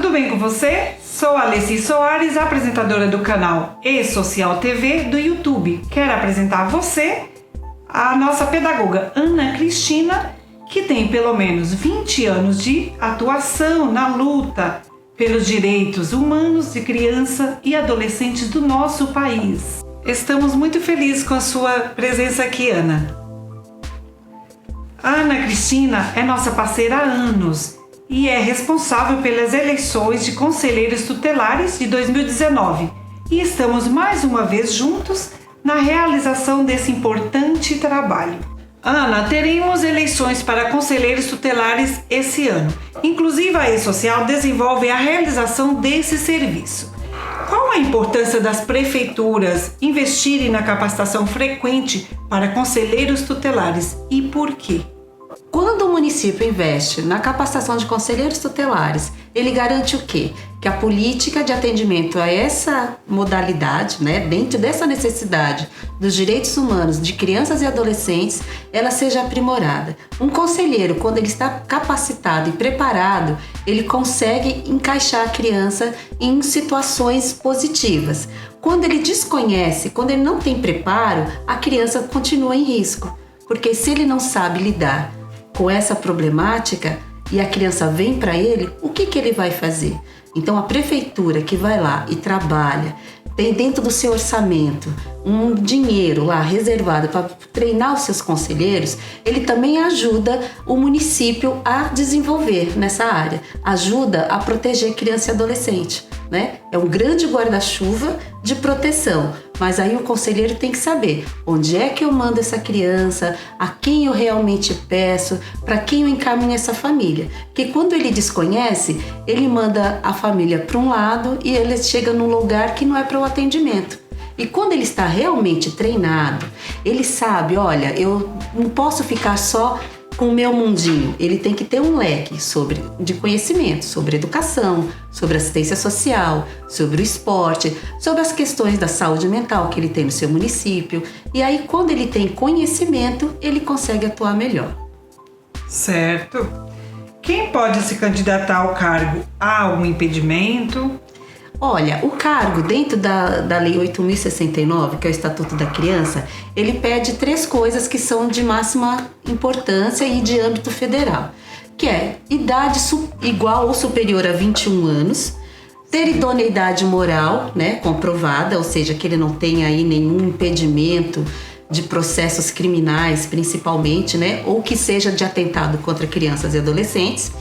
tudo bem com você? Sou Alessi Soares, apresentadora do canal E-Social TV do YouTube. Quero apresentar a você a nossa pedagoga Ana Cristina, que tem pelo menos 20 anos de atuação na luta pelos direitos humanos de criança e adolescentes do nosso país. Estamos muito felizes com a sua presença aqui, Ana. A Ana Cristina é nossa parceira há anos e é responsável pelas eleições de conselheiros tutelares de 2019. E estamos mais uma vez juntos na realização desse importante trabalho. Ana, teremos eleições para conselheiros tutelares esse ano. Inclusive, a E-Social desenvolve a realização desse serviço. Qual a importância das prefeituras investirem na capacitação frequente para conselheiros tutelares e por quê? Quando o município investe na capacitação de conselheiros tutelares, ele garante o quê? Que a política de atendimento a essa modalidade, dentro dessa necessidade dos direitos humanos de crianças e adolescentes, ela seja aprimorada. Um conselheiro, quando ele está capacitado e preparado, ele consegue encaixar a criança em situações positivas. Quando ele desconhece, quando ele não tem preparo, a criança continua em risco, porque se ele não sabe lidar com essa problemática e a criança vem para ele, o que ele vai fazer? Então a prefeitura que vai lá e trabalha, tem dentro do seu orçamento um dinheiro lá reservado para treinar os seus conselheiros, ele também ajuda o município a desenvolver nessa área, ajuda a proteger criança e adolescente, É um grande guarda-chuva de proteção, mas aí o conselheiro tem que saber onde é que eu mando essa criança, a quem eu realmente peço, para quem eu encaminho essa família. Porque quando ele desconhece, ele manda a família para um lado e ele chega num lugar que não é para o atendimento. E quando ele está realmente treinado, ele sabe, olha, eu não posso ficar só com o meu mundinho, ele tem que ter um leque de conhecimento sobre educação, sobre assistência social, sobre o esporte, sobre as questões da saúde mental que ele tem no seu município. E aí, quando ele tem conhecimento, ele consegue atuar melhor. Certo. Quem pode se candidatar ao cargo? Há algum impedimento? Olha, o cargo dentro da Lei 8.069, que é o Estatuto da Criança, ele pede 3 coisas que são de máxima importância e de âmbito federal, que é idade igual ou superior a 21 anos, ter idoneidade moral, comprovada, ou seja, que ele não tenha aí nenhum impedimento de processos criminais, principalmente, ou que seja de atentado contra crianças e adolescentes,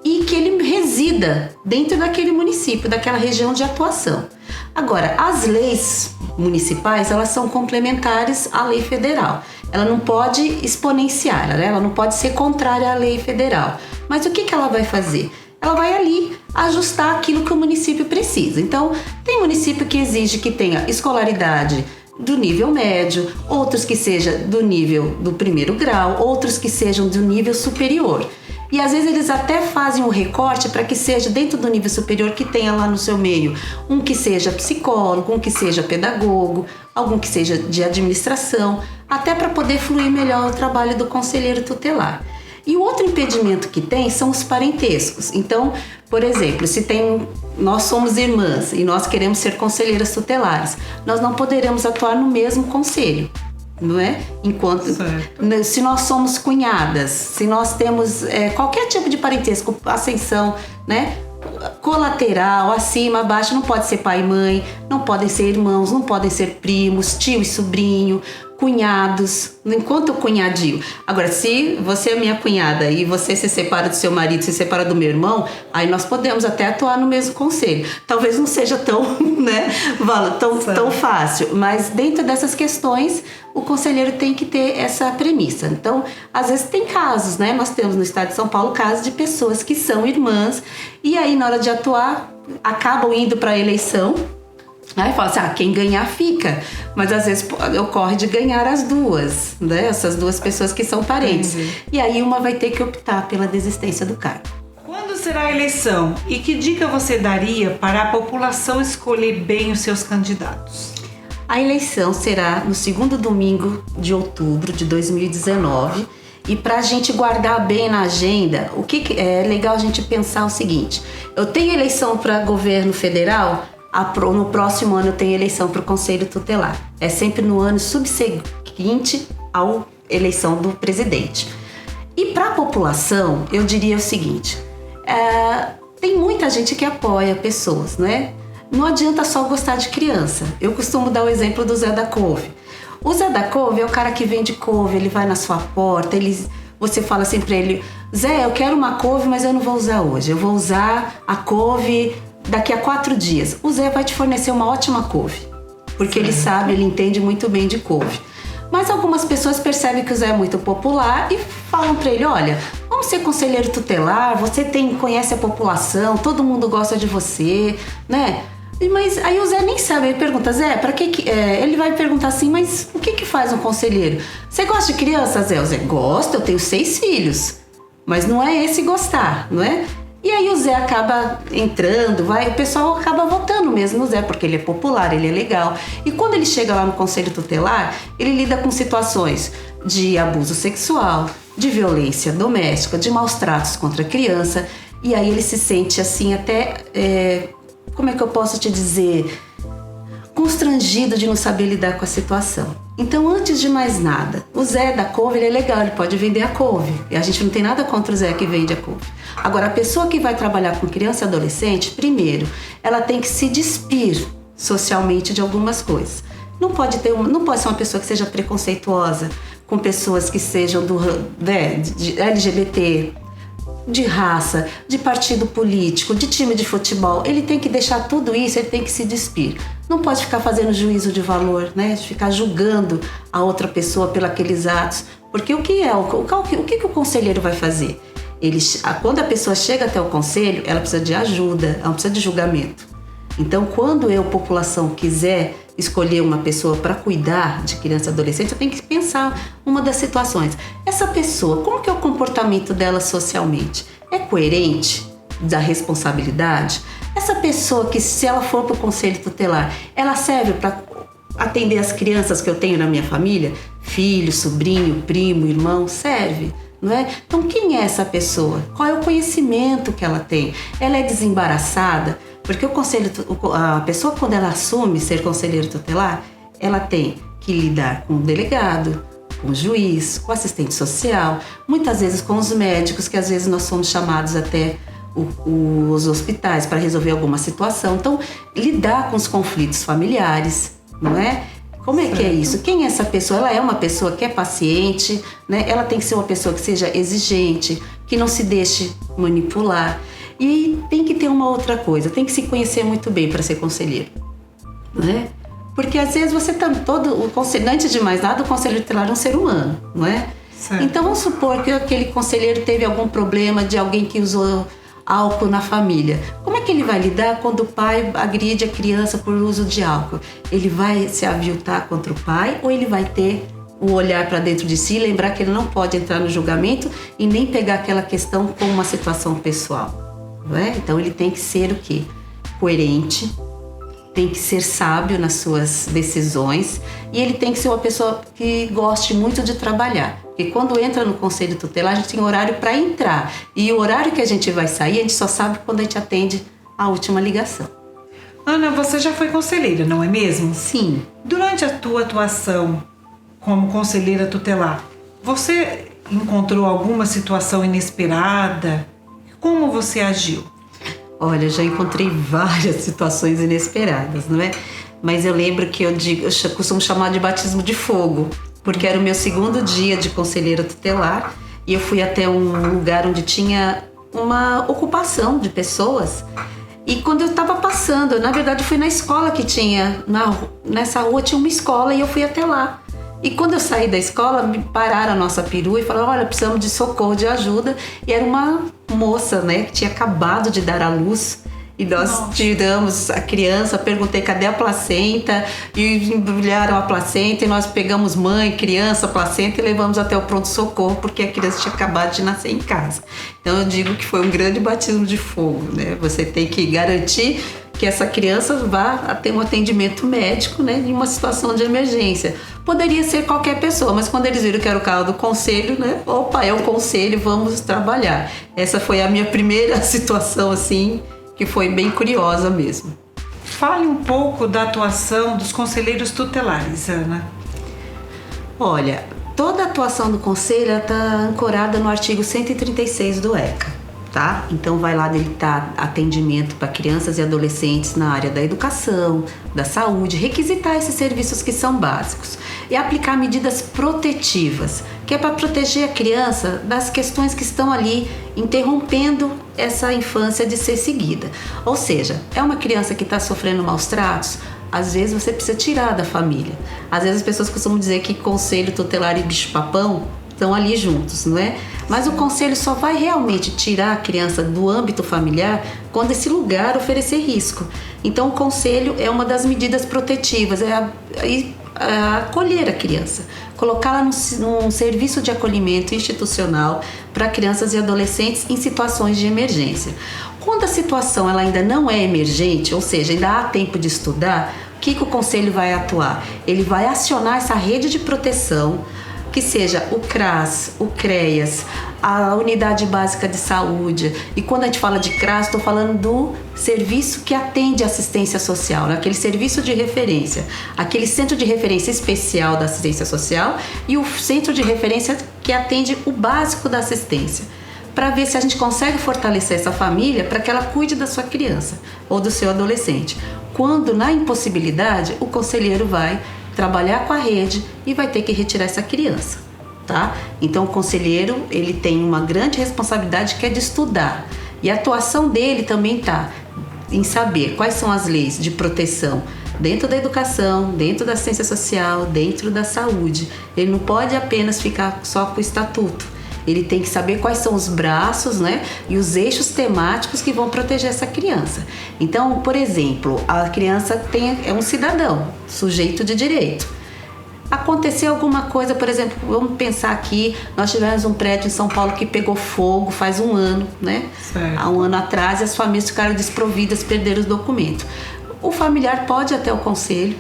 e que ele resida dentro daquele município, daquela região de atuação. Agora, as leis municipais, elas são complementares à lei federal. Ela não pode exponenciar, ela não pode ser contrária à lei federal. Mas o que ela vai fazer? Ela vai ali ajustar aquilo que o município precisa. Então, tem município que exige que tenha escolaridade do nível médio, outros que seja do nível do 1º grau, outros que sejam do nível superior. E às vezes eles até fazem um recorte para que seja dentro do nível superior, que tenha lá no seu meio um que seja psicólogo, um que seja pedagogo, algum que seja de administração, até para poder fluir melhor o trabalho do conselheiro tutelar. E o outro impedimento que tem são os parentescos. Então, por exemplo, nós somos irmãs e nós queremos ser conselheiras tutelares, nós não poderemos atuar no mesmo conselho. Não é? Se nós somos cunhadas, se nós temos qualquer tipo de parentesco, ascensão, colateral, acima, abaixo, não pode ser pai e mãe, não podem ser irmãos, não podem ser primos, tio e sobrinho, cunhados, enquanto cunhadinho. Agora, se você é minha cunhada e você se separa do seu marido, se separa do meu irmão, aí nós podemos até atuar no mesmo conselho. Talvez não seja tão fácil, mas dentro dessas questões, o conselheiro tem que ter essa premissa. Então, às vezes tem casos, nós temos no estado de São Paulo casos de pessoas que são irmãs e aí na hora de atuar acabam indo para a eleição. Aí fala assim, quem ganhar fica, mas às vezes ocorre de ganhar as duas, essas duas pessoas que são parentes. Entendi. E aí uma vai ter que optar pela desistência do cargo. Quando será a eleição e que dica você daria para a população escolher bem os seus candidatos? A eleição será no 2º domingo de outubro de 2019 E para a gente guardar bem na agenda, é legal a gente pensar o seguinte: eu tenho eleição para governo federal, no próximo ano eu tenho eleição para o Conselho Tutelar. É sempre no ano subsequente à eleição do presidente. E para a população, eu diria o seguinte: tem muita gente que apoia pessoas, né? Não adianta só gostar de criança. Eu costumo dar o exemplo do Zé da Couve. O Zé da Couve é o cara que vende couve, ele vai na sua porta, você fala assim pra ele: Zé, eu quero uma couve, mas eu não vou usar hoje. Eu vou usar a couve daqui a 4 dias. O Zé vai te fornecer uma ótima couve, porque ele sabe, ele entende muito bem de couve. Mas algumas pessoas percebem que o Zé é muito popular e falam pra ele: olha, vamos ser conselheiro tutelar, você conhece a população, todo mundo gosta de você, né? Mas aí o Zé nem sabe, ele pergunta: Zé, pra que ele vai perguntar assim: mas o que faz um conselheiro? Você gosta de criança, Zé? O Zé: gosta, eu tenho 6 filhos. Mas não é esse gostar, não é? E aí o Zé acaba entrando, o pessoal acaba votando mesmo no Zé, porque ele é popular, ele é legal. E quando ele chega lá no Conselho Tutelar, ele lida com situações de abuso sexual, de violência doméstica, de maus tratos contra a criança. E aí ele se sente assim até... como é que eu posso te dizer? Constrangido de não saber lidar com a situação. Então, antes de mais nada, o Zé da couve, ele é legal, ele pode vender a couve. E a gente não tem nada contra o Zé que vende a couve. Agora, a pessoa que vai trabalhar com criança e adolescente, primeiro, ela tem que se despir socialmente de algumas coisas. Não pode ser uma pessoa que seja preconceituosa com pessoas que sejam de LGBT, de raça, de partido político, de time de futebol. Ele tem que deixar tudo isso, ele tem que se despir. Não pode ficar fazendo juízo de valor, né? De ficar julgando a outra pessoa pelos aqueles atos. Porque o que o conselheiro vai fazer? Quando a pessoa chega até o conselho, ela precisa de ajuda, ela não precisa de julgamento. Então, quando eu, população, quiser escolher uma pessoa para cuidar de criança e adolescente, eu tenho que pensar uma das situações. Essa pessoa, como que é o comportamento dela socialmente? É coerente da responsabilidade? Essa pessoa que, se ela for para o conselho tutelar, ela serve para atender as crianças que eu tenho na minha família? Filho, sobrinho, primo, irmão, serve? Não é? Então, quem é essa pessoa? Qual é o conhecimento que ela tem? Ela é desembaraçada? Porque a pessoa, quando ela assume ser conselheiro tutelar, ela tem que lidar com o delegado, com o juiz, com o assistente social, muitas vezes com os médicos, que às vezes nós somos chamados até os hospitais para resolver alguma situação. Então, lidar com os conflitos familiares, não é? Como é que é isso? Quem é essa pessoa? Ela é uma pessoa que é paciente, né? Ela tem que ser uma pessoa que seja exigente, que não se deixe manipular. E tem que ter uma outra coisa, tem que se conhecer muito bem para ser conselheiro, né? Porque às vezes você tá antes de mais nada, o conselheiro tutelar é um ser humano, não é? Certo. Então vamos supor que aquele conselheiro teve algum problema de alguém que usou álcool na família. Como é que ele vai lidar quando o pai agride a criança por uso de álcool? Ele vai se aviltar contra o pai ou ele vai ter o olhar para dentro de si e lembrar que ele não pode entrar no julgamento e nem pegar aquela questão como uma situação pessoal? Não é? Então ele tem que ser o quê? Coerente, tem que ser sábio nas suas decisões e ele tem que ser uma pessoa que goste muito de trabalhar. Porque quando entra no conselho tutelar, a gente tem horário para entrar e o horário que a gente vai sair, a gente só sabe quando a gente atende a última ligação. Ana, você já foi conselheira, não é mesmo? Sim. Durante a tua atuação como conselheira tutelar, você encontrou alguma situação inesperada? Como você agiu? Olha, eu já encontrei várias situações inesperadas, não é? Mas eu lembro que eu costumo chamar de batismo de fogo, porque era o meu 2º dia de conselheira tutelar e eu fui até um lugar onde tinha uma ocupação de pessoas. E quando eu estava passando, na verdade foi na escola que tinha, nessa rua tinha uma escola e eu fui até lá. E quando eu saí da escola, me pararam a nossa perua e falaram: olha, precisamos de socorro, de ajuda. E era uma moça, né, que tinha acabado de dar à luz. E nós tiramos a criança, perguntei cadê a placenta, e embrulharam a placenta, e nós pegamos mãe, criança, placenta e levamos até o pronto-socorro, porque a criança tinha acabado de nascer em casa. Então eu digo que foi um grande batismo de fogo, né? Você tem que garantir que essa criança vá a ter um atendimento médico, né, em uma situação de emergência. Poderia ser qualquer pessoa, mas quando eles viram que era o carro do conselho, né, opa, é o conselho, vamos trabalhar. Essa foi a minha primeira situação, assim, que foi bem curiosa mesmo. Fale um pouco da atuação dos conselheiros tutelares, Ana. Olha, toda a atuação do conselho está ancorada no artigo 136 do ECA. Tá? Então vai lá delitar atendimento para crianças e adolescentes na área da educação, da saúde, requisitar esses serviços que são básicos e aplicar medidas protetivas, que é para proteger a criança das questões que estão ali interrompendo essa infância de ser seguida. Ou seja, é uma criança que está sofrendo maus tratos, às vezes você precisa tirar da família. Às vezes as pessoas costumam dizer que conselho tutelar e bicho-papão estão ali juntos, não é? Mas o conselho só vai realmente tirar a criança do âmbito familiar quando esse lugar oferecer risco. Então o conselho é uma das medidas protetivas, é acolher a criança, colocá-la num serviço de acolhimento institucional para crianças e adolescentes em situações de emergência. Quando a situação ela ainda não é emergente, ou seja, ainda há tempo de estudar, o que o conselho vai atuar? Ele vai acionar essa rede de proteção, que seja o CRAS, o CREAS, a Unidade Básica de Saúde. E quando a gente fala de CRAS, estou falando do serviço que atende assistência social, né? Aquele serviço de referência, aquele centro de referência especial da assistência social e o centro de referência que atende o básico da assistência, para ver se a gente consegue fortalecer essa família para que ela cuide da sua criança ou do seu adolescente. Quando, na impossibilidade, o conselheiro vai trabalhar com a rede e vai ter que retirar essa criança, tá? Então o conselheiro, ele tem uma grande responsabilidade que é de estudar, e a atuação dele também está em saber quais são as leis de proteção dentro da educação, dentro da assistência social, dentro da saúde. Ele não pode apenas ficar só com o estatuto. Ele tem que saber quais são os braços, né, e os eixos temáticos que vão proteger essa criança. Então, por exemplo, a criança é um cidadão, sujeito de direito. Aconteceu alguma coisa, por exemplo, vamos pensar aqui, nós tivemos um prédio em São Paulo que pegou fogo faz um ano, né? Certo. Há um ano atrás, e as famílias ficaram desprovidas, perderam os documentos. O familiar pode ir até o conselho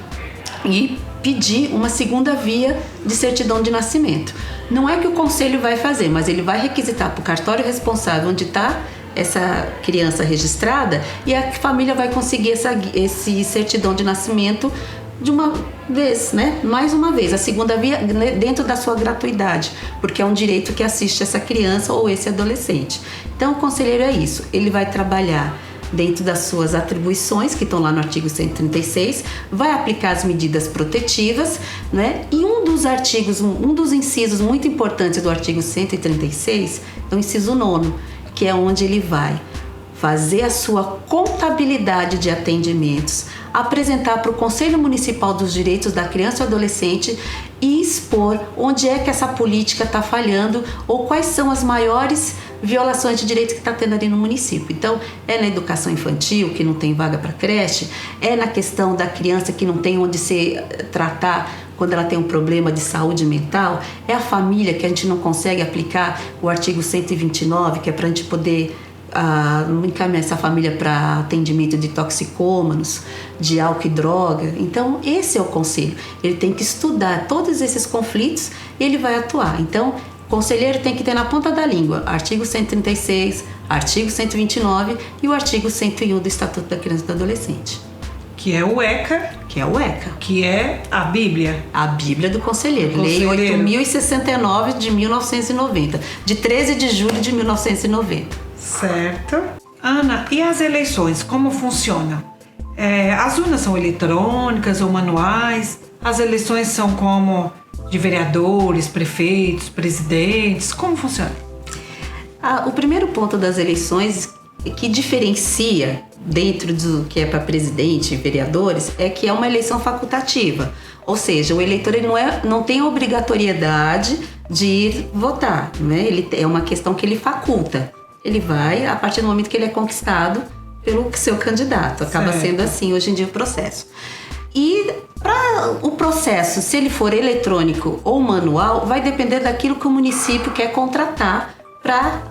e pedir uma segunda via de certidão de nascimento. Não é que o conselho vai fazer, mas ele vai requisitar para o cartório responsável onde está essa criança registrada, e a família vai conseguir esse certidão de nascimento de uma vez, né? Mais uma vez, a segunda via dentro da sua gratuidade, porque é um direito que assiste essa criança ou esse adolescente. Então o conselheiro é isso, ele vai trabalhar dentro das suas atribuições, que estão lá no artigo 136, vai aplicar as medidas protetivas, né? E um dos incisos muito importantes do artigo 136 é o inciso 9º, que é onde ele vai fazer a sua contabilidade de atendimentos, apresentar para o Conselho Municipal dos Direitos da Criança e Adolescente e expor onde é que essa política está falhando ou quais são as maiores violações de direitos que está tendo ali no município. Então, é na educação infantil, que não tem vaga para creche, é na questão da criança que não tem onde se tratar quando ela tem um problema de saúde mental, é a família que a gente não consegue aplicar o artigo 129, que é para a gente poder encaminhar essa família para atendimento de toxicômanos, de álcool e droga. Então, esse é o conselho. Ele tem que estudar todos esses conflitos e ele vai atuar. Então, o conselheiro tem que ter na ponta da língua artigo 136, artigo 129 e o artigo 101 do Estatuto da Criança e do Adolescente. Que é o ECA. Que é o ECA. Que é a Bíblia. A Bíblia do Conselheiro. Lei 8.069 de 1990, de 13 de julho de 1990. Certo. Ana, e as eleições, como funcionam? As urnas são eletrônicas ou manuais? As eleições são como de vereadores, prefeitos, presidentes? Como funciona? O primeiro ponto das eleições que diferencia dentro do que é para presidente e vereadores é que é uma eleição facultativa. Ou seja, o eleitor ele não tem obrigatoriedade de ir votar, né? É uma questão que ele faculta. Ele vai a partir do momento que ele é conquistado pelo seu candidato. Acaba sendo assim hoje em dia o processo. E para o processo, se ele for eletrônico ou manual, vai depender daquilo que o município quer contratar para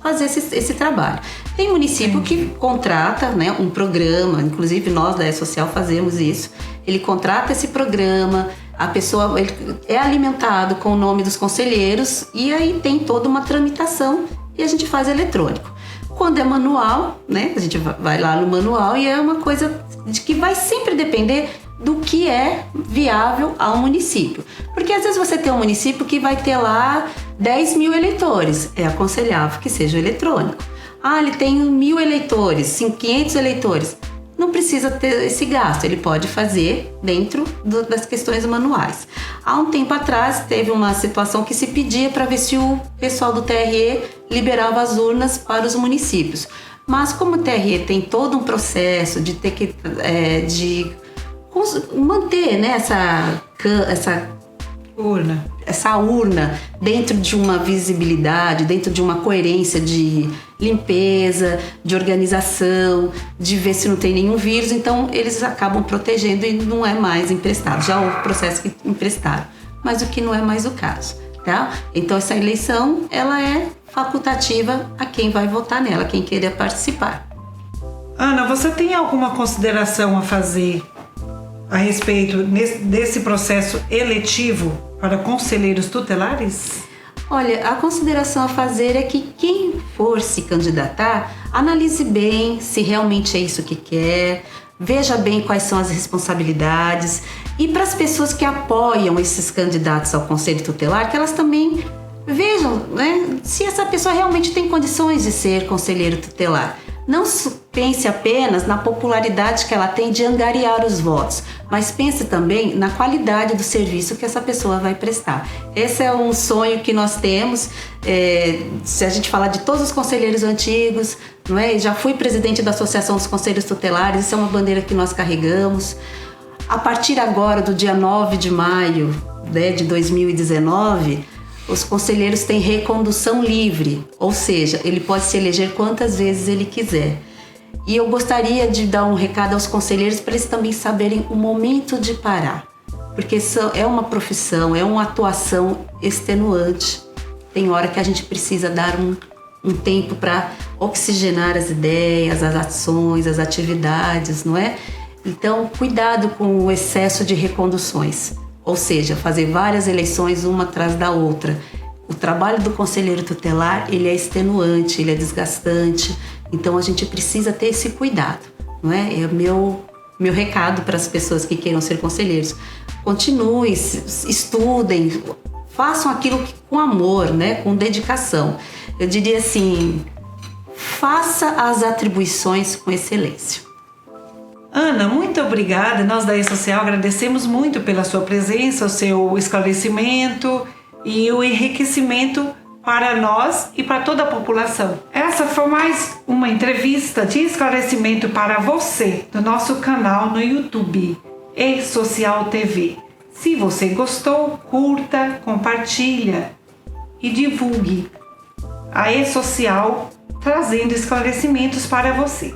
fazer esse trabalho. Tem município que contrata, né, um programa, inclusive nós da E-Social fazemos isso. Ele contrata esse programa, a pessoa é alimentado com o nome dos conselheiros e aí tem toda uma tramitação e a gente faz eletrônico. Quando é manual, né, a gente vai lá no manual e é uma coisa de que vai sempre depender do que é viável ao município. Porque às vezes você tem um município que vai ter lá 10 mil eleitores, é aconselhável que seja eletrônico. Ah, ele tem 1.000 eleitores, 500 eleitores. Não precisa ter esse gasto, ele pode fazer dentro das questões manuais. Há um tempo atrás teve uma situação que se pedia para ver se o pessoal do TRE liberava as urnas para os municípios. Mas como o TRE tem todo um processo de ter que de manter, né, essa urna dentro de uma visibilidade, dentro de uma coerência de limpeza, de organização, de ver se não tem nenhum vírus, então eles acabam protegendo e não é mais emprestado. Já houve processo que emprestaram, mas o que não é mais o caso, tá? Então essa eleição, ela é facultativa a quem vai votar nela, quem queira participar. Ana, você tem alguma consideração a fazer a respeito desse processo eletivo para conselheiros tutelares? Olha, a consideração a fazer é que quem for se candidatar, analise bem se realmente é isso que quer, veja bem quais são as responsabilidades e para as pessoas que apoiam esses candidatos ao Conselho Tutelar, que elas também vejam, né, se essa pessoa realmente tem condições de ser conselheiro tutelar. Não pense apenas na popularidade que ela tem de angariar os votos, mas pense também na qualidade do serviço que essa pessoa vai prestar. Esse é um sonho que nós temos. Se a gente falar de todos os conselheiros antigos, não é? Já fui presidente da Associação dos Conselhos Tutelares, isso é uma bandeira que nós carregamos. A partir agora, do dia 9 de maio, né, de 2019, os conselheiros têm recondução livre, ou seja, ele pode se eleger quantas vezes ele quiser. E eu gostaria de dar um recado aos conselheiros para eles também saberem o momento de parar, porque é uma profissão, é uma atuação extenuante. Tem hora que a gente precisa dar um tempo para oxigenar as ideias, as ações, as atividades, não é? Então, cuidado com o excesso de reconduções. Ou seja, fazer várias eleições uma atrás da outra. O trabalho do conselheiro tutelar, ele é extenuante, ele é desgastante, então a gente precisa ter esse cuidado, não é? É o meu recado para as pessoas que queiram ser conselheiros. Continuem, estudem, façam aquilo com amor, né? Com dedicação. Eu diria assim, faça as atribuições com excelência. Ana, muito obrigada. Nós da E-Social agradecemos muito pela sua presença, o seu esclarecimento e o enriquecimento para nós e para toda a população. Essa foi mais uma entrevista de esclarecimento para você do nosso canal no YouTube, E-Social TV. Se você gostou, curta, compartilha e divulgue a E-Social trazendo esclarecimentos para você.